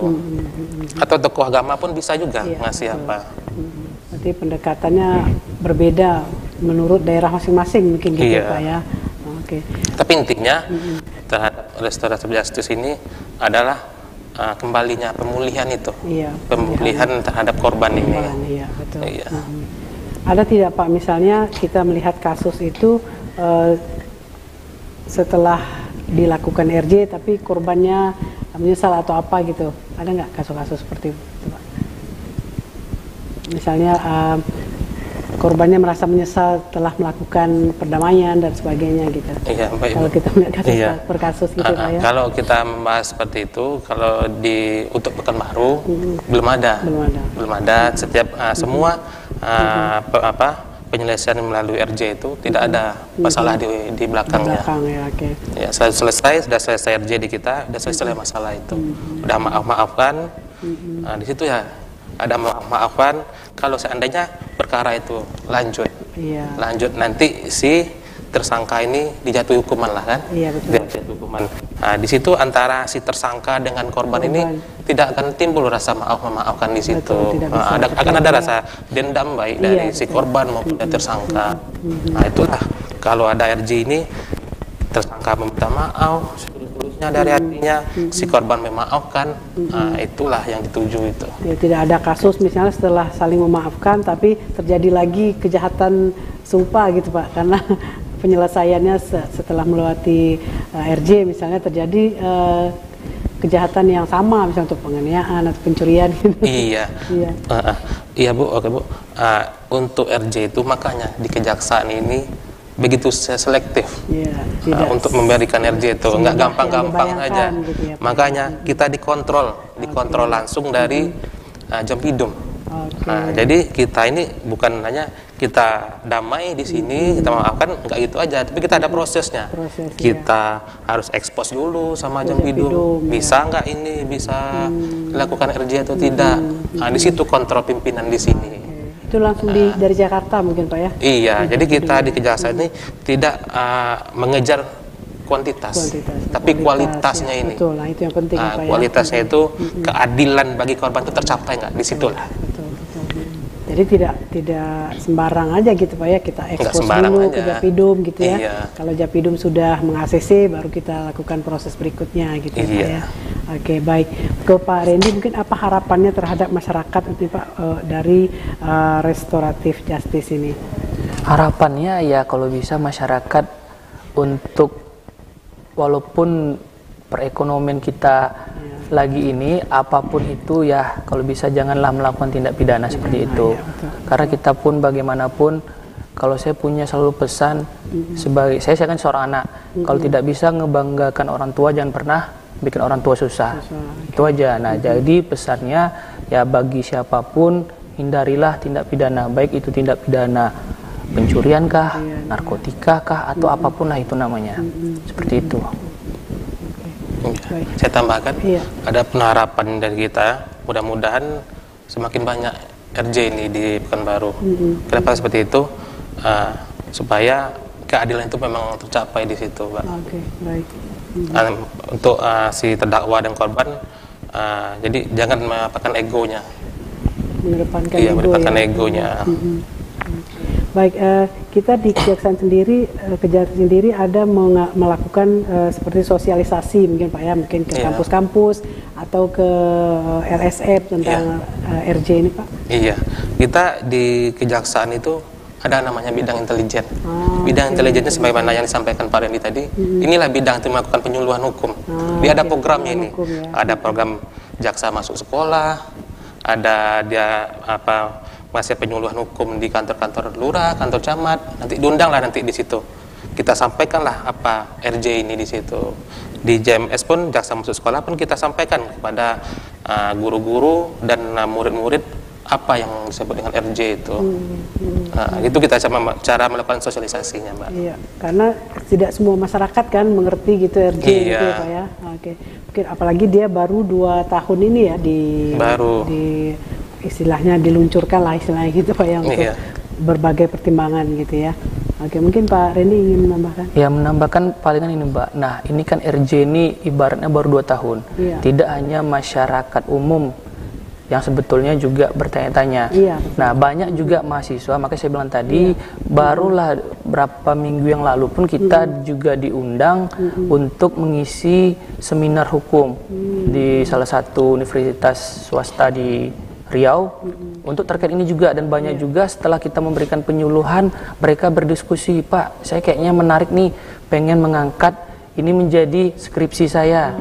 Atau tokoh agama pun bisa juga ngasih apa. Berarti pendekatannya berbeda menurut daerah masing-masing mungkin gitu Pak ya. Tapi intinya terhadap restoratif justice ini adalah kembalinya pemulihan itu, pemulihan terhadap korban ini. Ada tidak Pak misalnya kita melihat kasus itu setelah dilakukan RJ tapi korbannya menyesal atau apa gitu, ada nggak kasus-kasus seperti itu Pak? Misalnya korbannya merasa menyesal telah melakukan perdamaian dan sebagainya gitu. Kalau kita melihat kasus per kasus gitu Pak ya. Kalau kita membahas seperti itu, kalau untuk Pekanbaru belum ada. Setiap semua penyelesaian melalui RJ itu tidak ada masalah di belakangnya. Sudah selesai RJ di kita, sudah selesai masalah itu. Udah maafkan. Di situ ya ada maafkan. Kalau seandainya perkara itu lanjut nanti si tersangka ini dijatuhi hukuman lah kan. Dijatuhi hukuman. Nah, di situ antara si tersangka dengan korban ini tidak akan timbul rasa memaafkan di situ. Akan ada rasa dendam baik dari si korban maupun dari tersangka. Nah, itulah kalau ada RJ ini, tersangka meminta maaf, seterusnya dari hatinya, si korban memaafkan, itulah yang dituju itu. Tidak ada kasus misalnya setelah saling memaafkan tapi terjadi lagi kejahatan serupa gitu Pak, karena penyelesaiannya setelah melewati RJ misalnya terjadi kejahatan yang sama misalnya untuk penganiayaan atau pencurian gitu. Iya Bu, oke Bu. Untuk RJ itu makanya di kejaksaan ini begitu selektif untuk memberikan RJ itu, nggak gampang-gampang aja. Gitu ya, makanya kita dikontrol langsung dari Jampidum. Jadi kita ini bukan hanya kita damai di sini, kita maafkan, nggak gitu aja, tapi kita ada prosesnya. Kita harus ekspos dulu sama Jampidum, bisa nggak ini bisa dilakukan RJ atau tidak. Di situ kontrol pimpinan di sini. Itu langsung dari Jakarta mungkin Pak ya? Iya, jadi kita di Kejaksaan ini tidak mengejar kuantitas, tapi kualitasnya ya, ini. Betul, nah itu yang penting Pak ya. Kualitasnya itu keadilan bagi korban itu tercapai nggak di situ lah. Jadi tidak sembarang aja gitu Pak ya, kita ekspos dulu ke Japidum gitu ya. Iya. Kalau Japidum sudah meng-ACC baru kita lakukan proses berikutnya gitu ya Pak ya. Oke, baik. Ke Pak Randy, mungkin apa harapannya terhadap masyarakat itu Pak dari restoratif justice ini? Harapannya ya kalau bisa masyarakat untuk walaupun perekonomian kita lagi ini apapun itu ya kalau bisa janganlah melakukan tindak pidana seperti itu. Karena kita pun bagaimanapun kalau saya punya selalu pesan sebagai saya kan seorang anak, kalau tidak bisa ngebanggakan orang tua jangan pernah bikin orang tua susah. Itu aja. Nah, jadi pesannya ya bagi siapapun hindarilah tindak pidana, baik itu tindak pidana pencurian kah, narkotika kah atau apapun lah itu namanya. Seperti itu. Saya tambahkan, ada pengharapan dari kita, mudah-mudahan semakin banyak RJ ini di Pekanbaru. Kenapa seperti itu? Supaya keadilan itu memang tercapai di situ, Pak. Oke, baik. Untuk si terdakwa dan korban, jadi jangan mengedepankan egonya. Mengedepankan egonya. Baik, kita di Kejaksaan sendiri ada melakukan seperti sosialisasi mungkin Pak ya, mungkin ke kampus-kampus atau ke LSF tentang RJ ini Pak. Iya, kita di Kejaksaan itu ada namanya bidang intelijen. Bidang intelijennya sebagaimana yang disampaikan Pak Randy tadi, inilah bidang yang melakukan penyuluhan hukum. Dia ada programnya ini, ada program jaksa masuk sekolah, ada dia masih penyuluhan hukum di kantor-kantor lurah, kantor camat, nanti diundang lah nanti di situ. Kita sampaikanlah apa RJ ini di situ. Di JMS pun jaksa masuk sekolah pun kita sampaikan kepada guru-guru dan murid-murid apa yang disebut dengan RJ itu. Itu kita cara melakukan sosialisasinya, Mbak. Iya, karena tidak semua masyarakat kan mengerti gitu RJ gitu ya, Pak ya. Oke. Mungkin apalagi dia baru 2 tahun ini ya di istilahnya diluncurkan lah istilahnya gitu Pak ya untuk berbagai pertimbangan gitu ya. Oke, mungkin Pak Randy ingin menambahkan? Ya, menambahkan palingan ini Mbak. Nah, ini kan RJ ini ibaratnya baru 2 tahun. Tidak hanya masyarakat umum yang sebetulnya juga bertanya-tanya. Nah, banyak juga mahasiswa, makanya saya bilang tadi, barulah berapa minggu yang lalu pun kita juga diundang untuk mengisi seminar hukum di salah satu universitas swasta di Riau untuk terkait ini juga, dan banyak juga setelah kita memberikan penyuluhan mereka berdiskusi, Pak saya kayaknya menarik nih pengen mengangkat ini menjadi skripsi saya.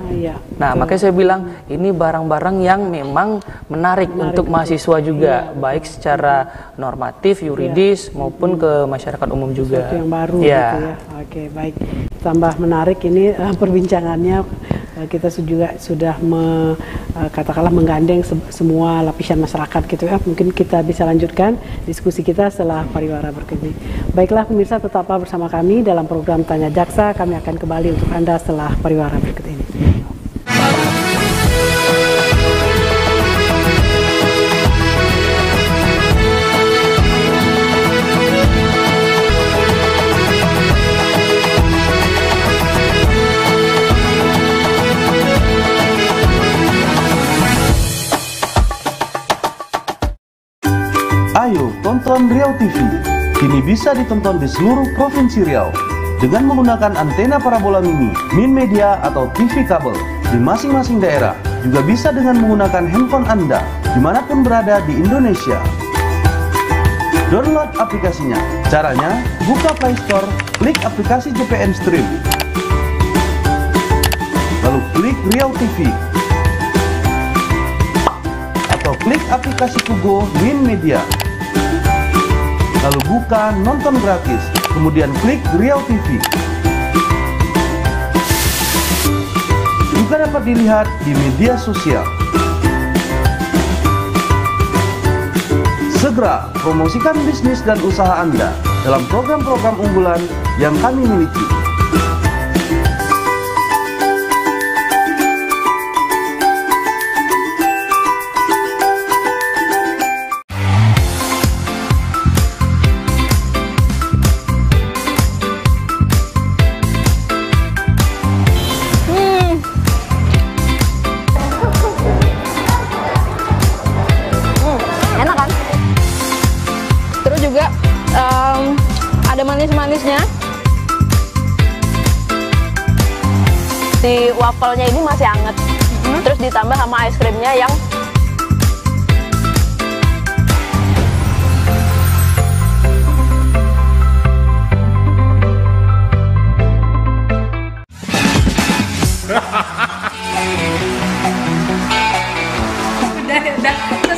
Nah makanya saya bilang ini barang-barang yang memang menarik untuk mahasiswa juga, baik secara normatif, yuridis maupun ke masyarakat umum juga. Sesuatu yang baru gitu ya. Oke, baik, tambah menarik ini perbincangannya. Kita juga sudah katakanlah menggandeng semua lapisan masyarakat gitu ya. Mungkin kita bisa lanjutkan diskusi kita setelah pariwara berikut ini. Baiklah pemirsa, tetaplah bersama kami dalam program Tanya Jaksa. Kami akan kembali untuk Anda setelah pariwara berikut ini. Ayo tonton Riau TV. Kini bisa ditonton di seluruh provinsi Riau dengan menggunakan antena parabola mini, Min Media atau TV kabel di masing-masing daerah. Juga bisa dengan menggunakan handphone Anda dimanapun berada di Indonesia. Download aplikasinya. Caranya, buka Play Store, klik aplikasi JPN Stream, lalu klik Riau TV, atau klik aplikasi Kugo Min Media, lalu buka nonton gratis. kemudian klik Riau TV. Juga dapat dilihat di media sosial. Segera promosikan bisnis dan usaha Anda dalam program-program unggulan yang kami miliki. Enak kan? Terus juga ada manis-manisnya. Si wafelnya ini masih hangat. Terus ditambah sama es krimnya yang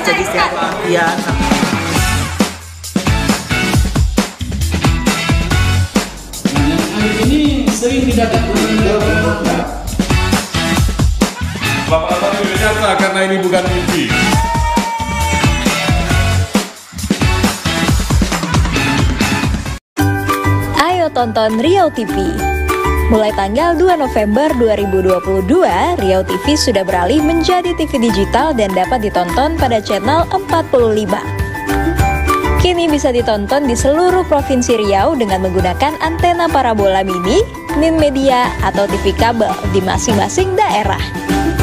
jadi sehat. Iya. Ini sering tidak Bapak ini nyata karena ini bukan mimpi. Ayo tonton Riau TV. Mulai tanggal 2 November 2022, Riau TV sudah beralih menjadi TV digital dan dapat ditonton pada channel 45. Kini bisa ditonton di seluruh Provinsi Riau dengan menggunakan antena parabola mini, Min Media, atau TV kabel di masing-masing daerah.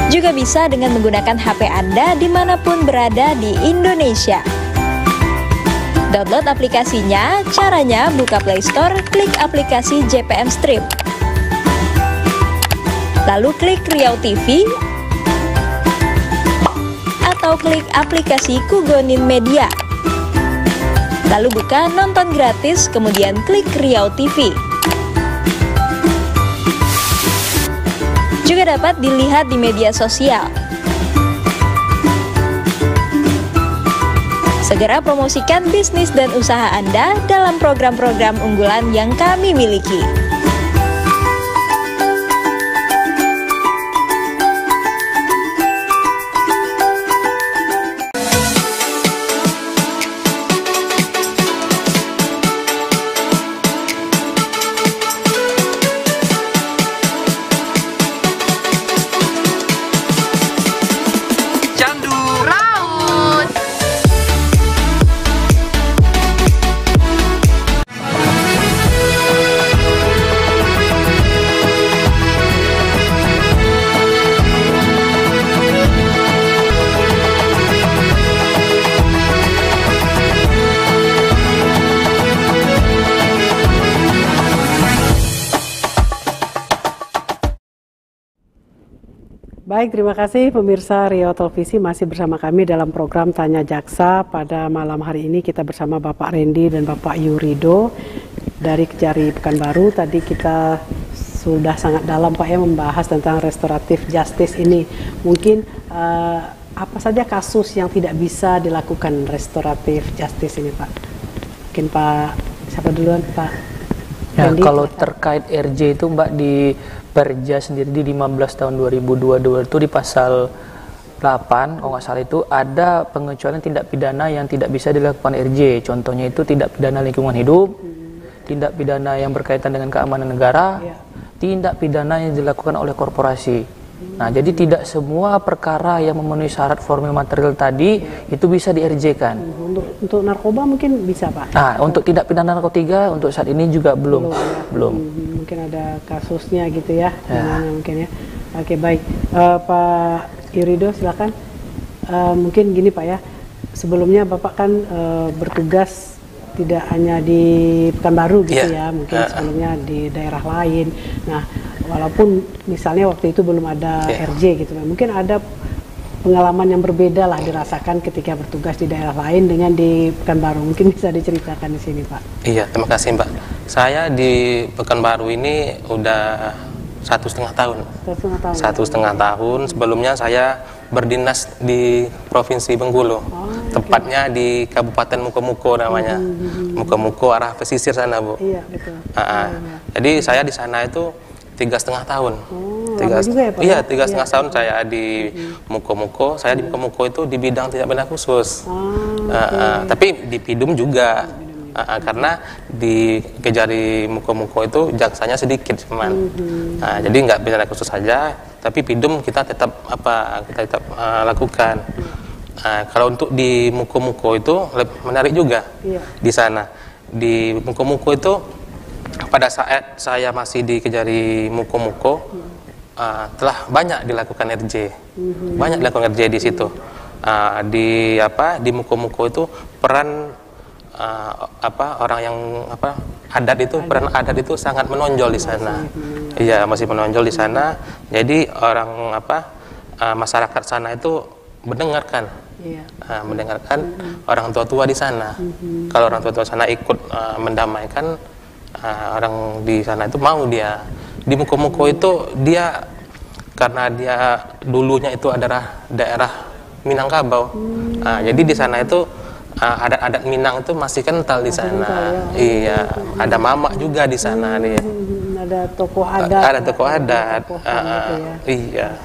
Juga bisa dengan menggunakan HP Anda dimanapun berada di Indonesia. Download aplikasinya, caranya buka Play Store, klik aplikasi JPM Stream. Lalu klik Riau TV, atau klik aplikasi Kugonin Media. Lalu buka nonton gratis, kemudian klik Riau TV. Juga dapat dilihat di media sosial. Segera promosikan bisnis dan usaha Anda dalam program-program unggulan yang kami miliki. Baik, terima kasih pemirsa Riau Televisi, masih bersama kami dalam program Tanya Jaksa. Pada malam hari ini kita bersama Bapak Randy dan Bapak Yurido dari Kejari Pekanbaru. Tadi kita sudah sangat dalam Pak ya membahas tentang restoratif justice ini. Mungkin apa saja kasus yang tidak bisa dilakukan restoratif justice ini Pak? Mungkin Pak, siapa duluan Pak? Ya, Randy, kalau terkait RJ itu Mbak di Perja sendiri di 15 tahun 2022 itu di pasal 8 kalau nggak salah itu ada pengecualian tindak pidana yang tidak bisa dilakukan RJ. Contohnya itu tindak pidana lingkungan hidup, tindak pidana yang berkaitan dengan keamanan negara, tindak pidana yang dilakukan oleh korporasi. Nah, jadi tidak semua perkara yang memenuhi syarat formil material tadi itu bisa di-RJ-kan. Untuk narkoba mungkin bisa Pak? Nah, untuk tindak pidana narkotika untuk saat ini juga belum. Mungkin ada kasusnya gitu ya, mungkin ya. Oke, baik. Pak Yurido silakan. Mungkin gini Pak ya, sebelumnya Bapak kan bertugas tidak hanya di Pekanbaru gitu ya, mungkin sebelumnya di daerah lain. Nah, walaupun misalnya waktu itu belum ada RJ gitu, mungkin ada pengalaman yang berbeda lah dirasakan ketika bertugas di daerah lain dengan di Pekanbaru. Mungkin bisa diceritakan di sini Pak. Iya, terima kasih Mbak. Saya di Pekanbaru ini udah 1,5 tahun. 1,5 tahun. Sebelumnya saya berdinas di Provinsi Bengkulu. Tepatnya di Kabupaten Mukomuko namanya. Mukomuko arah pesisir sana, Bu. Iya, betul. Jadi saya di sana itu 3,5 tahun. Lama juga ya, Pak? Iya, 3,5 tahun saya di Mukomuko. Saya di Mukomuko itu di bidang tindak pidana khusus. Tapi di Pidum juga. Karena di Kejari Mukomuko itu jaksanya sedikit cuman. Jadi nggak pidana khusus saja, tapi Pidum kita tetap lakukan. Kalau untuk di Mukomuko itu menarik juga. Di sana di Mukomuko itu pada saat saya masih di Kejari Mukomuko telah banyak dilakukan RJ. Banyak dilakukan RJ di situ. Di Mukomuko itu peran orang yang adat itu, peran adat itu sangat menonjol di sana. Iya, masih menonjol di sana. Jadi orang masyarakat sana itu mendengarkan orang tua-tua di sana. Kalau orang tua-tua sana ikut mendamaikan, orang di sana itu mau dia. Di Mukomuko itu dia karena dia dulunya itu adalah daerah Minangkabau. Jadi di sana itu adat-adat Minang itu masih kental di sana. Iya, ada mamak juga di sana dia. Ada tokoh adat. Ada tokoh adat. Iya.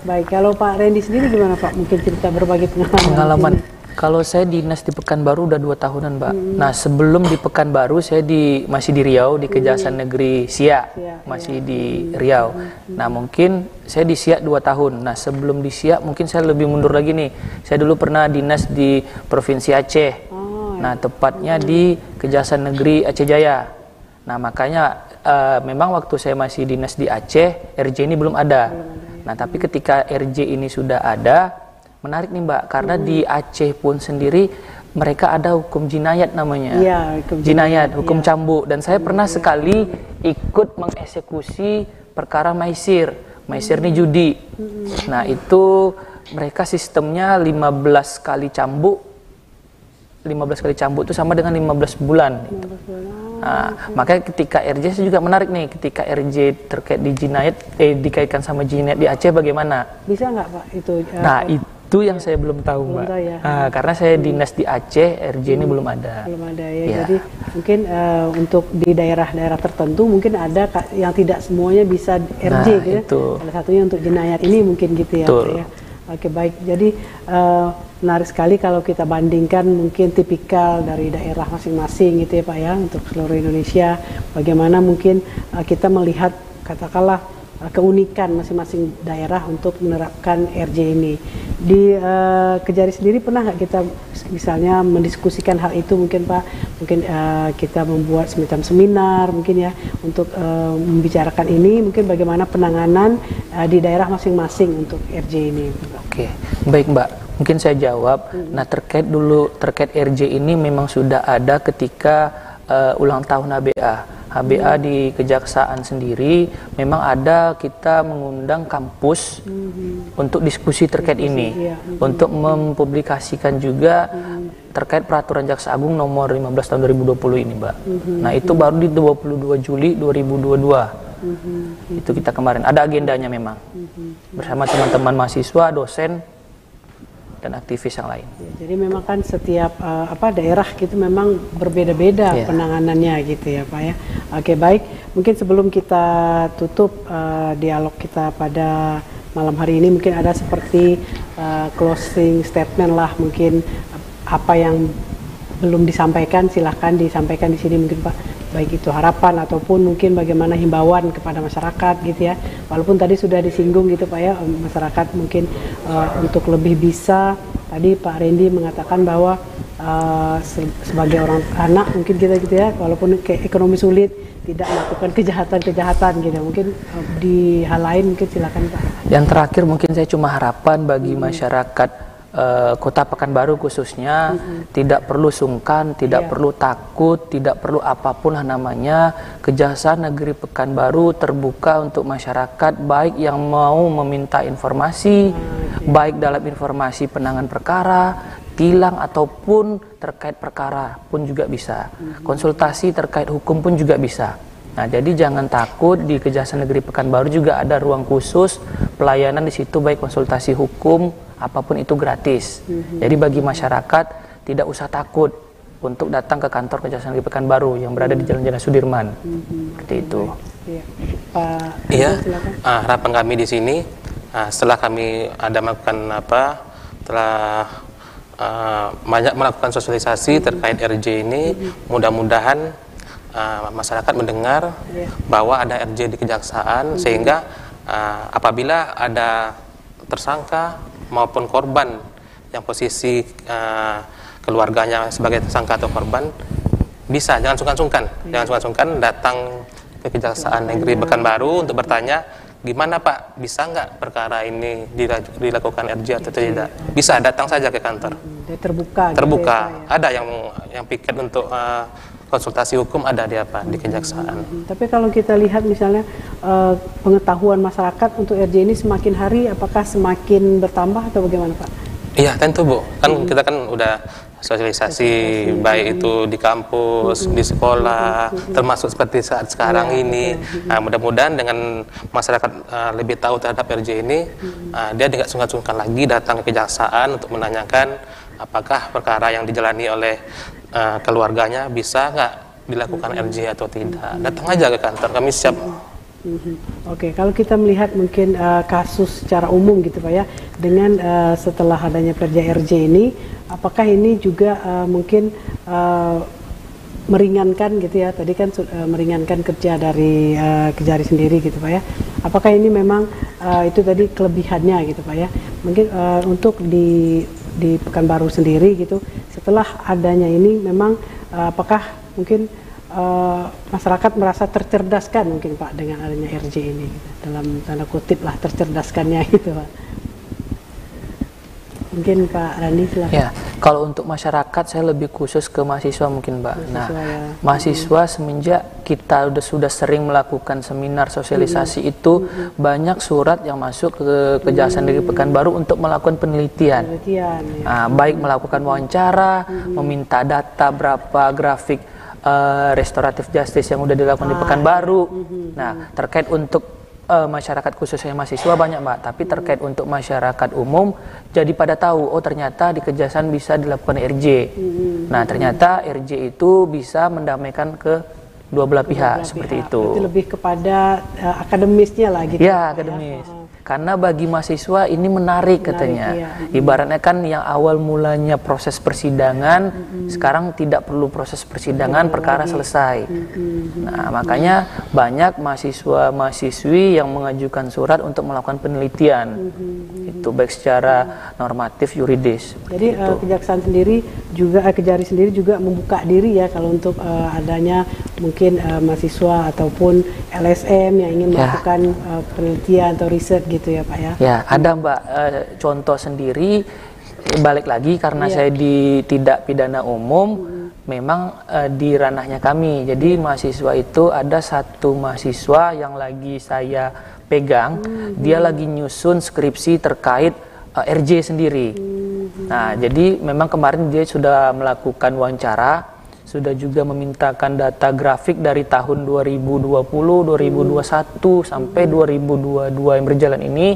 Baik, kalau Pak Randy sendiri gimana Pak? Mungkin cerita berbagi pengalaman. Kalau saya dinas di Pekanbaru udah 2 tahunan, Mbak. Nah, sebelum di Pekanbaru saya masih di Riau, di Kejaksaan Negeri Siak, masih di Riau. Nah, mungkin saya di Siak 2 tahun. Nah, sebelum di Siak mungkin saya lebih mundur lagi nih. Saya dulu pernah dinas di Provinsi Aceh. Nah, tepatnya di Kejaksaan Negeri Aceh Jaya. Nah, makanya memang waktu saya masih dinas di Aceh, RJ ini belum ada. Nah, tapi ketika RJ ini sudah ada, menarik nih Mbak, karena di Aceh pun sendiri mereka ada hukum jinayat namanya. Hukum jinayat, hukum cambuk. Dan saya pernah sekali ikut mengeksekusi perkara maisir. Maisir ini judi. Nah, itu mereka sistemnya 15 kali cambuk. 15 kali cambuk itu sama dengan 15 bulan. Gitu. Nah, makanya ketika RJ juga menarik nih, ketika RJ terkait di jinayat, dikaitkan sama jinayat di Aceh bagaimana? Bisa nggak Pak itu? Nah, itu yang saya belum tahu, Mbak. Karena saya dinas di Aceh, RJ ini belum ada. Belum ada ya. Jadi mungkin untuk di daerah-daerah tertentu mungkin ada yang tidak semuanya bisa RJ gitu. Salah satunya untuk jinayat ini mungkin gitu ya. Betul. Ya. Oke, baik. Jadi menarik sekali kalau kita bandingkan mungkin tipikal dari daerah masing-masing gitu ya Pak ya, untuk seluruh Indonesia. Bagaimana mungkin kita melihat katakanlah keunikan masing-masing daerah untuk menerapkan RJ ini. Di Kejari sendiri pernah nggak kita misalnya mendiskusikan hal itu mungkin Pak? Mungkin kita membuat semacam seminar mungkin ya untuk membicarakan ini, mungkin bagaimana penanganan di daerah masing-masing untuk RJ ini. Oke, baik Mbak. Mungkin saya jawab. Nah, terkait RJ ini memang sudah ada ketika ulang tahun HBA di Kejaksaan sendiri. Memang ada kita mengundang kampus untuk diskusi terkait ini, untuk mempublikasikan juga terkait peraturan Jaksa Agung nomor 15 tahun 2020 ini, Mbak. Nah, itu baru di 22 Juli 2022. Itu kita kemarin ada agendanya memang bersama teman-teman mahasiswa, dosen, dan aktivis yang lain. Jadi memang kan setiap daerah gitu memang berbeda-beda penanganannya gitu ya Pak ya. Oke, baik. Mungkin sebelum kita tutup dialog kita pada malam hari ini, mungkin ada seperti closing statement lah, mungkin apa yang belum disampaikan silahkan disampaikan di sini mungkin Pak, baik itu harapan ataupun mungkin bagaimana himbauan kepada masyarakat gitu ya, walaupun tadi sudah disinggung gitu Pak ya, masyarakat mungkin untuk lebih bisa, tadi Pak Randy mengatakan bahwa sebagai orang anak mungkin kita gitu ya, walaupun ekonomi sulit tidak melakukan kejahatan-kejahatan gitu, mungkin di hal lain mungkin silakan Pak. Yang terakhir mungkin saya cuma harapan bagi masyarakat Kota Pekanbaru khususnya, tidak perlu sungkan, tidak perlu takut, tidak perlu apapun lah namanya. Kejaksaan Negeri Pekanbaru terbuka untuk masyarakat, baik yang mau meminta informasi, baik dalam informasi penanganan perkara, tilang ataupun terkait perkara pun juga bisa. Konsultasi terkait hukum pun juga bisa. Nah, jadi jangan takut, di Kejaksaan Negeri Pekanbaru juga ada ruang khusus pelayanan di situ, baik konsultasi hukum apapun itu gratis. Jadi bagi masyarakat tidak usah takut untuk datang ke kantor Kejaksaan Negeri Pekanbaru yang berada di Jalan Jenderal Sudirman. Seperti itu. Iya, harapan kami di sini setelah kami ada melakukan telah banyak melakukan sosialisasi terkait RJ ini, mudah-mudahan masyarakat mendengar bahwa ada RJ di Kejaksaan, sehingga apabila ada tersangka maupun korban yang posisi keluarganya sebagai tersangka atau korban, bisa jangan sungkan-sungkan datang ke Kejaksaan Negeri Pekanbaru untuk bertanya, gimana Pak, bisa nggak perkara ini dilakukan RJ atau tidak? Bisa, datang saja ke kantor. Terbuka. Terbuka. Gitu ya, ada yang piket untuk konsultasi hukum, ada di Kejaksaan. Tapi kalau kita lihat misalnya pengetahuan masyarakat untuk RJ ini semakin hari, apakah semakin bertambah atau bagaimana Pak? Iya, tentu Bu. Kan kita kan udah sosialisasi baik itu di kampus, di sekolah, termasuk seperti saat sekarang ini. Nah, mudah-mudahan dengan masyarakat lebih tahu terhadap RJ ini, dia tidak sungkan-sungkan lagi datang ke Kejaksaan untuk menanyakan apakah perkara yang dijalani oleh keluarganya bisa nggak dilakukan RJ atau tidak. Datang aja ke kantor, kami siap. Oke, kalau kita melihat mungkin kasus secara umum gitu Pak ya, dengan setelah adanya Perja RJ ini, apakah ini juga mungkin meringankan gitu ya, tadi kan meringankan kerja dari Kejari sendiri gitu Pak ya, apakah ini memang itu tadi kelebihannya gitu Pak ya, mungkin untuk di Pekanbaru sendiri gitu, setelah adanya ini memang apakah mungkin masyarakat merasa tercerdaskan mungkin Pak dengan adanya RJ ini gitu, dalam tanda kutip lah tercerdaskannya gitu Pak. Mungkin Pak Randi silakan. Ya, kalau untuk masyarakat saya lebih khusus ke mahasiswa mungkin Mbak. Mahasiswa semenjak kita sudah sering melakukan seminar sosialisasi itu banyak surat yang masuk ke Kejaksaan Negeri Pekanbaru untuk melakukan penelitian. Nah, baik melakukan wawancara, meminta data berapa grafik restoratif justice yang sudah dilakukan di Pekanbaru. Nah, terkait untuk masyarakat khususnya mahasiswa banyak Mbak, tapi terkait untuk masyarakat umum jadi pada tahu, oh ternyata di Kejaksaan bisa dilakukan RJ. Nah, ternyata RJ itu bisa mendamaikan ke dua belah pihak seperti itu. Berarti lebih kepada akademisnya lah gitu. Ya, akademis. Karena bagi mahasiswa ini menarik katanya. Ibaratnya kan yang awal mulanya proses persidangan, sekarang tidak perlu proses persidangan, perkara selesai. Nah, makanya banyak mahasiswa-mahasiswi yang mengajukan surat untuk melakukan penelitian. Itu baik secara normatif, yuridis. Jadi Kejaksaan sendiri juga, Kejari sendiri juga membuka diri ya kalau untuk adanya mungkin mahasiswa ataupun LSM yang ingin melakukan penelitian atau riset gitu ya Pak ya? Ya, ada Mbak contoh sendiri, balik lagi karena saya di tidak pidana umum, memang di ranahnya kami. Jadi mahasiswa itu ada satu mahasiswa yang lagi saya pegang, dia lagi nyusun skripsi terkait RJ sendiri. Nah, jadi memang kemarin dia sudah melakukan wawancara, sudah juga memintakan data grafik dari tahun 2020, 2021 sampai 2022 yang berjalan ini,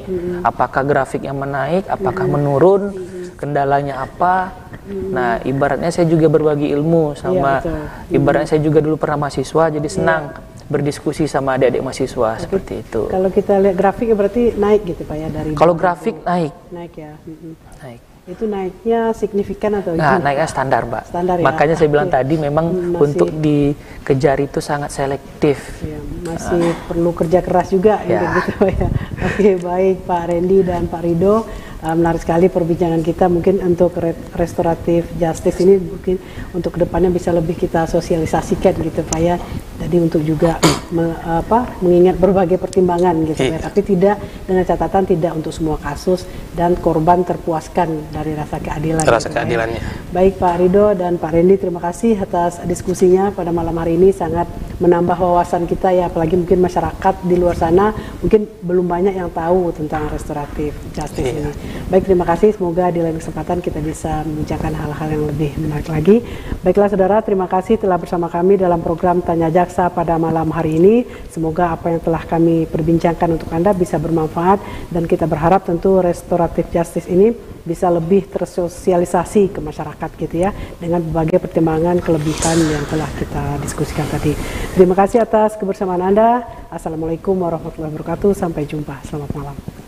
apakah grafiknya menaik, apakah menurun, kendalanya apa. Nah, ibaratnya saya juga berbagi ilmu sama, ibaratnya saya juga dulu pernah mahasiswa, jadi senang berdiskusi sama adik-adik mahasiswa. Tapi seperti itu. Kalau kita lihat grafiknya berarti naik gitu Pak ya dari. Kalau grafik naik. Naik ya. Naik. Itu naiknya signifikan atau nah, naiknya standar Mbak. Standar ya. Makanya saya bilang tadi memang untuk di Kejari itu sangat selektif. Ya, masih perlu kerja keras juga gitu ya. Oke, baik Pak Randy dan Pak Rido. Menarik sekali perbincangan kita, mungkin untuk restoratif justice ini mungkin untuk kedepannya bisa lebih kita sosialisasikan gitu Pak ya. Jadi untuk juga mengingat berbagai pertimbangan gitu ya, tapi tidak dengan catatan tidak untuk semua kasus dan korban terpuaskan dari rasa keadilan. Rasa keadilannya. Baik Pak Ridho dan Pak Randy, terima kasih atas diskusinya pada malam hari ini, sangat menambah wawasan kita ya, apalagi mungkin masyarakat di luar sana mungkin belum banyak yang tahu tentang restoratif justice ini. Baik, terima kasih, semoga di lain kesempatan kita bisa membicarakan hal-hal yang lebih menarik lagi. Baiklah saudara, terima kasih telah bersama kami dalam program Tanya Jaksa pada malam hari ini. Semoga apa yang telah kami perbincangkan untuk Anda bisa bermanfaat, dan kita berharap tentu restoratif justice ini bisa lebih tersosialisasi ke masyarakat gitu ya, dengan berbagai pertimbangan kelebihan yang telah kita diskusikan tadi. Terima kasih atas kebersamaan Anda. Assalamualaikum warahmatullahi wabarakatuh. Sampai jumpa. Selamat malam.